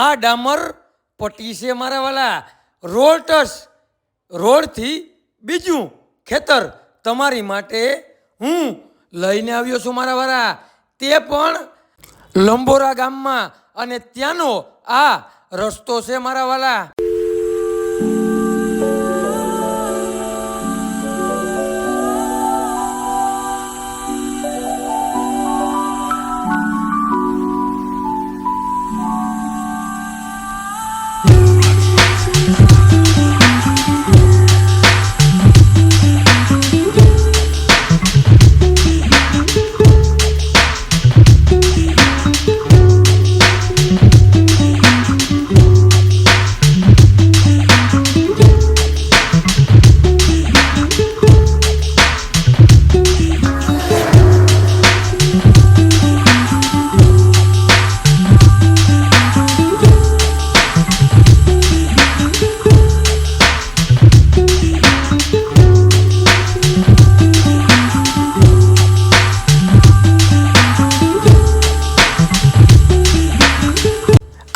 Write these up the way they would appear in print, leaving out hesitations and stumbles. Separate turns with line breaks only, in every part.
આ ડામર પટ્ટી છે મારા વાલા, રોલ્ટસ રોડથી બીજું ખેતર તમારી માટે હું લઈને આવ્યો છું મારા વાલા, તે પણ લંબોરા ગામમાં, અને ત્યાંનો આ રસ્તો છે મારા વાલા.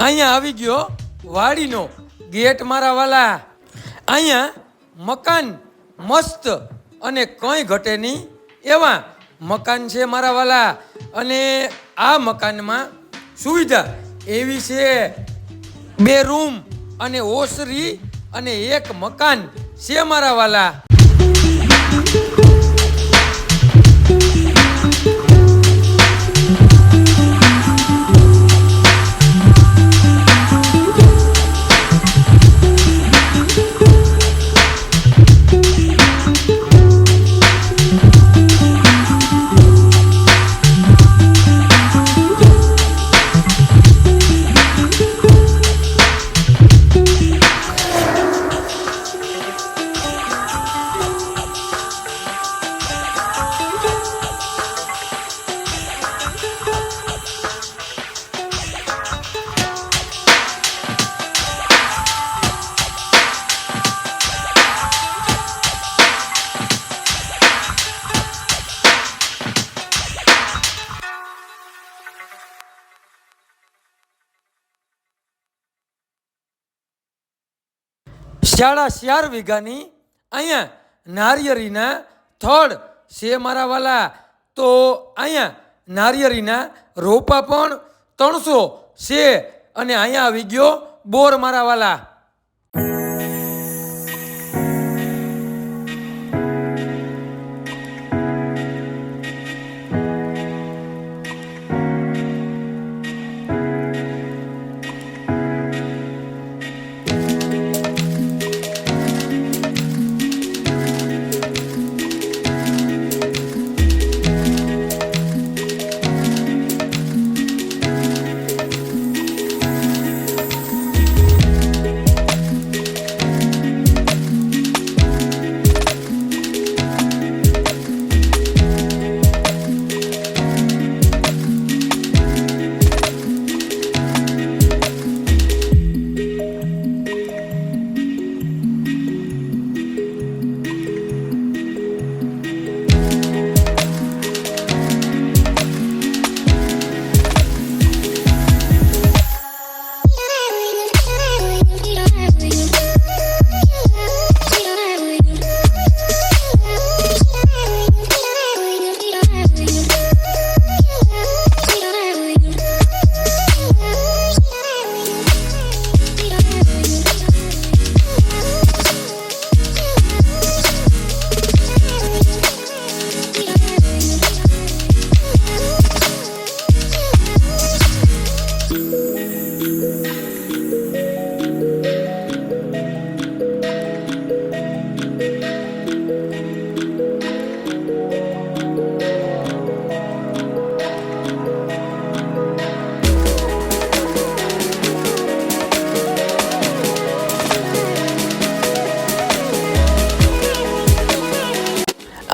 અહીંયા આવી ગયો વાડીનો ગેટ મારા વાલા. અહીંયા મકાન મસ્ત અને કંઈ ઘટે નહીં એવા મકાન છે મારા વાલા. અને આ મકાનમાં સુવિધા એવી છે, 2 રૂમ અને ઓસરી અને 1 મકાન છે મારા વાલા. સાડા 4 વીઘાની અહીંયા નારિયેળીના થડ છે મારા વાલા. તો અહીંયા નારિયેળીના રોપા પણ 300 છે, અને અહીંયા આવી ગયો બોર મારા વાલા.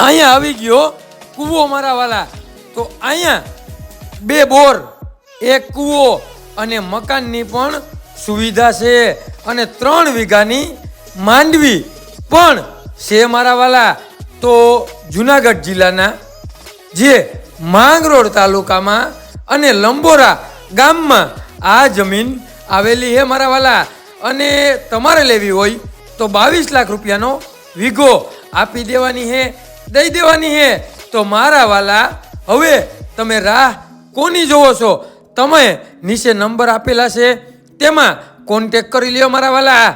અહીંયા આવી ગયો કૂવો મારા વાલા. તો અહીંયા 2 બોર, 1 કૂવો અને મકાનની પણ સુવિધા છે, અને 3 વીઘાની માંડવી પણ છે મારા વાલા. તો જુનાગઢ જિલ્લાના જે માંગરોળ તાલુકામાં અને લંબોરા ગામમાં આ જમીન આવેલી હે મારા વાલા. અને તમારે લેવી હોય તો 22 લાખ રૂપિયાનો વીઘો આપી દેવાની હે, દઈ દેવાની હે. તો મારા વાલા હવે તમે રાહ કોની જોવો છો? તમે નીચે નંબર આપેલા છે તેમાં કોન્ટેક કરી લ્યો મારા વાલા.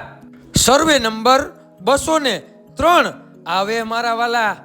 સર્વે નંબર 203 આવે મારા વાલા.